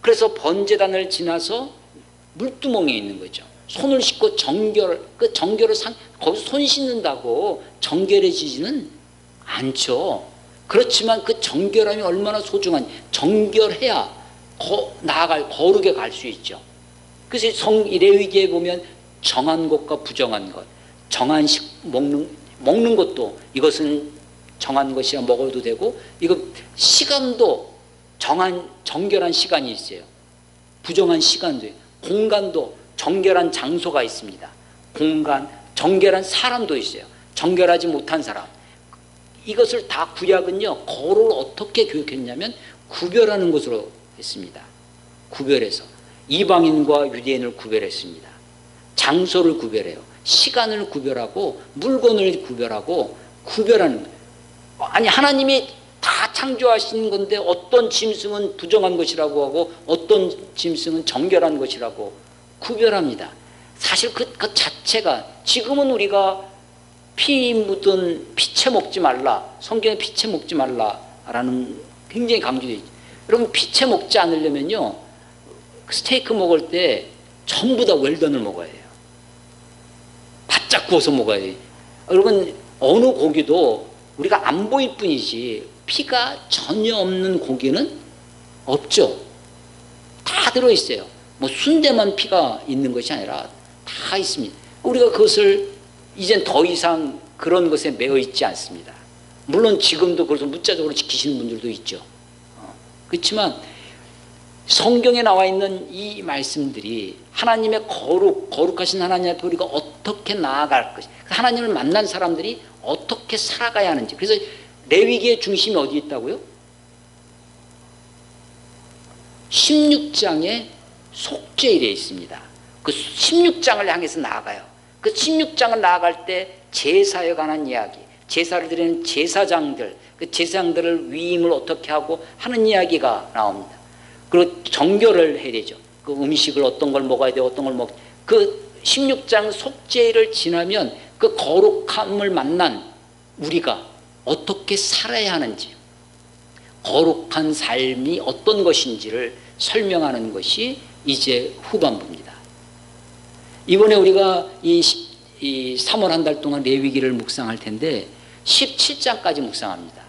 그래서 번제단을 지나서 물두멍에 있는 거죠. 손을 씻고 그 정결을 거기서 손 씻는다고 정결해지지는 않죠. 그렇지만 그 정결함이 얼마나 소중한지 정결해야 거룩에 갈 수 있죠. 그래서 레위기에 보면 정한 것과 부정한 것, 정한 식 먹는 것도 이것은 정한 것이야 먹어도 되고, 이거 시간도 정결한 시간이 있어요. 부정한 시간도 있어요. 공간도 정결한 장소가 있습니다. 공간, 정결한 사람도 있어요. 정결하지 못한 사람. 이것을 다 구약은요, 거를 어떻게 교육했냐면 구별하는 것으로 했습니다. 구별해서 이방인과 유대인을 구별했습니다. 장소를 구별해요. 시간을 구별하고 물건을 구별하고 구별하는 거예요. 아니, 하나님이 다 창조하신 건데 어떤 짐승은 부정한 것이라고 하고 어떤 짐승은 정결한 것이라고 구별합니다. 사실 그 자체가, 지금은 우리가 피 묻은 피채 먹지 말라, 성경에 피채 먹지 말라라는 굉장히 강조되어 있죠. 여러분, 피채 먹지 않으려면요, 스테이크 먹을 때 전부 다 웰던을 먹어야 해요. 바짝 구워서 먹어야 돼요. 여러분, 어느 고기도 우리가 안 보일 뿐이지 피가 전혀 없는 고기는 없죠. 다 들어있어요. 뭐 순대만 피가 있는 것이 아니라 다 있습니다. 우리가 그것을 이젠 더 이상 그런 것에 매여 있지 않습니다. 물론 지금도 그것을 문자적으로 지키시는 분들도 있죠. 그렇지만 성경에 나와 있는 이 말씀들이 하나님의 거룩하신 하나님 앞에 우리가 어떻게 나아갈 것이, 하나님을 만난 사람들이 어떻게 살아가야 하는지. 그래서 레위기의 중심이 어디 있다고요? 16장에 속죄일에 있습니다. 그 16장을 향해서 나아가요. 그 16장을 나아갈 때 제사에 관한 이야기, 제사를 드리는 제사장들, 그 제사장들을 위임을 어떻게 하고 하는 이야기가 나옵니다. 그리고 정결을 해야 되죠. 그 음식을 어떤 걸 먹어야 되고 어떤 걸 그 16장 속죄일을 지나면 그 거룩함을 만난 우리가 어떻게 살아야 하는지, 거룩한 삶이 어떤 것인지를 설명하는 것이 이제 후반부입니다. 이번에 우리가 이 3월 한 달 동안 레위기를 묵상할 텐데 17장까지 묵상합니다.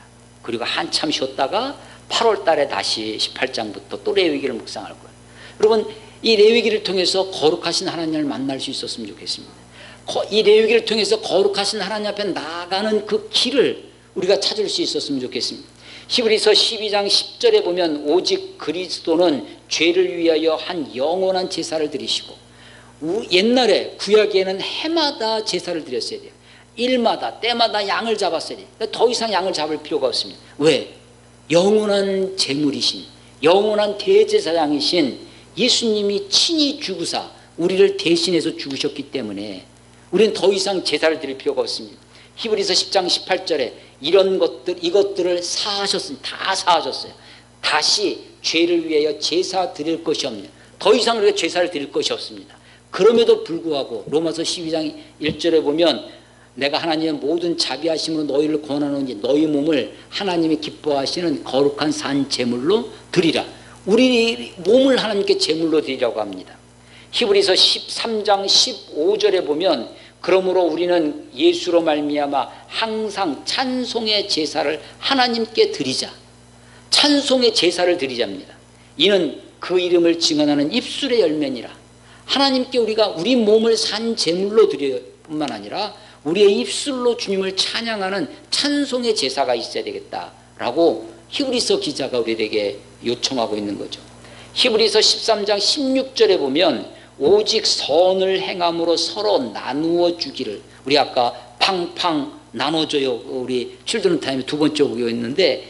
그리고 한참 쉬었다가 8월 달에 다시 18장부터 또 레위기를 묵상할 거예요. 여러분, 이 레위기를 통해서 거룩하신 하나님을 만날 수 있었으면 좋겠습니다. 이 레위기를 통해서 거룩하신 하나님 앞에 나아가는 그 길을 우리가 찾을 수 있었으면 좋겠습니다. 히브리서 12장 10절에 보면 오직 그리스도는 죄를 위하여 한 영원한 제사를 드리시고, 옛날에 구약에는 해마다 제사를 드렸어야 돼요. 일마다 때마다 양을 잡았어야 돼요. 더 이상 양을 잡을 필요가 없습니다. 왜? 영원한 제물이신, 영원한 대제사장이신 예수님이 친히 죽으사 우리를 대신해서 죽으셨기 때문에 우리는 더 이상 제사를 드릴 필요가 없습니다. 히브리서 10장 18절에 이것들을 사하셨습니다. 다 사하셨어요. 다시 죄를 위하여 제사 드릴 것이 없네요. 더 이상 우리가 제사를 드릴 것이 없습니다. 그럼에도 불구하고 로마서 12장 1절에 보면 내가 하나님의 모든 자비하심으로 너희를 권하노니 너희 몸을 하나님이 기뻐하시는 거룩한 산 제물로 드리라. 우리 몸을 하나님께 제물로 드리라고 합니다. 히브리서 13장 15절에 보면 그러므로 우리는 예수로 말미암아 항상 찬송의 제사를 하나님께 드리자. 찬송의 제사를 드리자입니다. 이는 그 이름을 증언하는 입술의 열매니라. 하나님께 우리가 우리 몸을 산 제물로 드릴 뿐만 아니라 우리의 입술로 주님을 찬양하는 찬송의 제사가 있어야 되겠다라고 히브리서 기자가 우리에게 요청하고 있는 거죠. 히브리서 13장 16절에 보면 오직 선을 행함으로 서로 나누어 주기를, 우리 아까 팡팡 나눠줘요, 우리 칠드런 타임에 두 번째 오기였는데,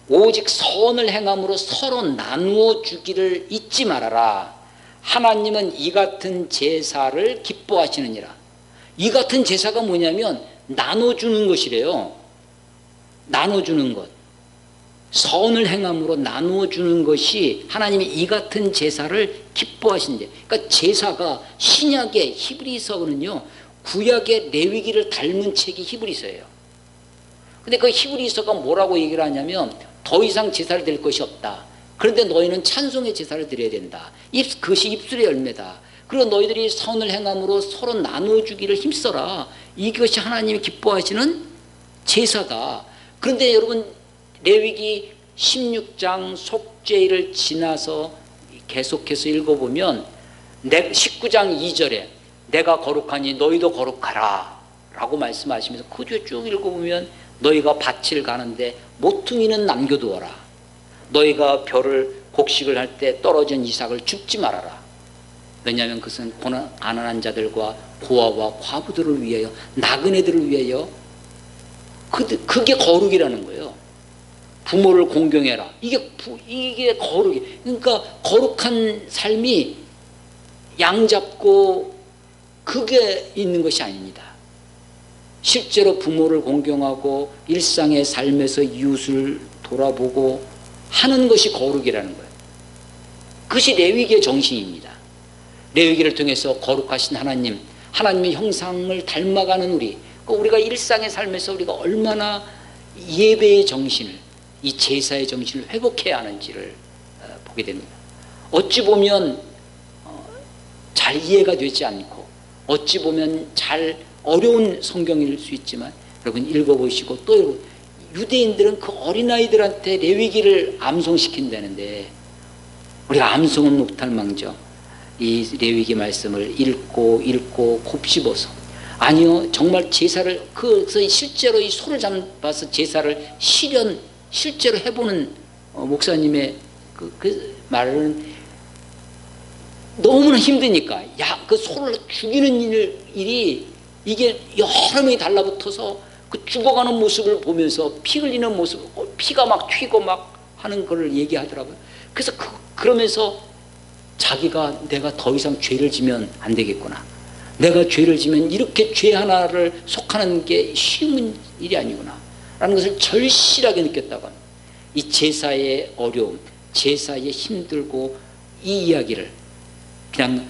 오직 선을 행함으로 서로 나누어 주기를 잊지 말아라. 하나님은 이 같은 제사를 기뻐하시느니라. 이 같은 제사가 뭐냐면 나눠주는 것이래요. 나눠주는 것. 선을 행함으로 나누어 주는 것이 하나님이 이 같은 제사를 기뻐하신대. 그러니까 제사가 신약의 히브리서는요, 구약의 레위기를 닮은 책이 히브리서예요. 근데 그 히브리서가 뭐라고 얘기를 하냐면 더 이상 제사를 드릴 것이 없다. 그런데 너희는 찬송의 제사를 드려야 된다. 그것이 입술의 열매다. 그리고 너희들이 선을 행함으로 서로 나눠주기를 힘써라. 이것이 하나님이 기뻐하시는 제사다. 그런데 여러분, 레위기 16장 속죄일을 지나서 계속해서 읽어보면 19장 2절에 내가 거룩하니 너희도 거룩하라 라고 말씀하시면서 그 뒤에 쭉 읽어보면 너희가 밭을 가는데 모퉁이는 남겨두어라. 너희가 벼를 곡식을 할 때 떨어진 이삭을 줍지 말아라. 왜냐하면 그것은 가난한 자들과 고아와 과부들을 위하여, 나그네들을 위하여, 그게 거룩이라는 거예요. 부모를 공경해라. 이게 거룩이. 그러니까 거룩한 삶이 양잡고 그게 있는 것이 아닙니다. 실제로 부모를 공경하고 일상의 삶에서 이웃을 돌아보고 하는 것이 거룩이라는 거예요. 그것이 레위기의 정신입니다. 레위기를 통해서 거룩하신 하나님, 하나님의 형상을 닮아가는 우리가 일상의 삶에서 우리가 얼마나 예배의 정신을, 이 제사의 정신을 회복해야 하는지를 보게 됩니다. 어찌 보면 잘 이해가 되지 않고, 어찌 보면 잘 어려운 성경일 수 있지만, 여러분 읽어보시고, 또 유대인들은 그 어린아이들한테 레위기를 암송시킨다는데, 우리가 암송은 못할 망정 이 레위기 말씀을 읽고 곱씹어서, 아니요, 정말 제사를, 그래서 실제로 이 소를 잡아서 제사를 실제로 해보는 목사님의 그 말은 너무나 힘드니까, 그 소를 죽이는 일이 이게 여러 명이 달라붙어서 그 죽어가는 모습을 보면서 피 흘리는 모습, 피가 막 튀고 막 하는 걸 얘기하더라고요. 그래서 그러면서 자기가 내가 더 이상 죄를 지면 안 되겠구나. 내가 죄를 지면 이렇게 죄 하나를 속하는 게 쉬운 일이 아니구나 라는 것을 절실하게 느꼈다고 합니다. 이 제사의 어려움, 제사의 힘들고, 이 이야기를 그냥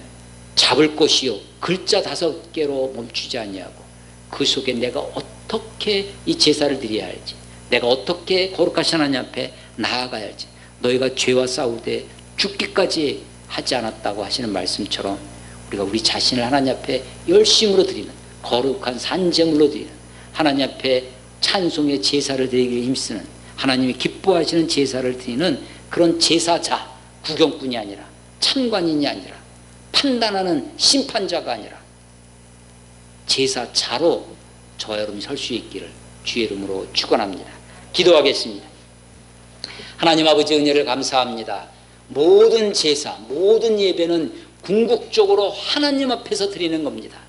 잡을 것이요 글자 5개로 멈추지 아니하고, 그 속에 내가 어떻게 이 제사를 드려야 할지, 내가 어떻게 거룩하신 하나님 앞에 나아가야 할지, 너희가 죄와 싸우되 죽기까지 하지 않았다고 하시는 말씀처럼, 우리가 우리 자신을 하나님 앞에 열심으로 드리는, 거룩한 산제물로 드리는, 하나님 앞에 찬송의 제사를 드리기를 힘쓰는, 하나님이 기뻐하시는 제사를 드리는 그런 제사자, 구경꾼이 아니라, 참관인이 아니라, 판단하는 심판자가 아니라 제사자로 저와 여러분이 설 수 있기를 주의 이름으로 축원합니다. 기도하겠습니다. 하나님 아버지, 은혜를 감사합니다. 모든 제사, 모든 예배는 궁극적으로 하나님 앞에서 드리는 겁니다.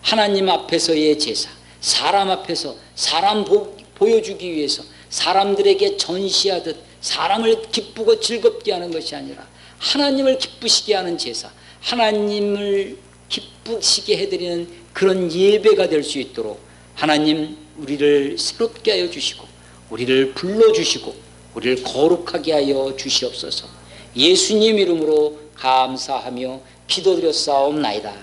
하나님 앞에서의 제사, 사람 앞에서 사람 보여주기 위해서 사람들에게 전시하듯 사람을 기쁘고 즐겁게 하는 것이 아니라 하나님을 기쁘시게 하는 제사, 하나님을 기쁘시게 해드리는 그런 예배가 될 수 있도록 하나님, 우리를 새롭게 하여 주시고, 우리를 불러주시고, 우리를 거룩하게 하여 주시옵소서. 예수님 이름으로 감사하며 기도드렸사옵나이다.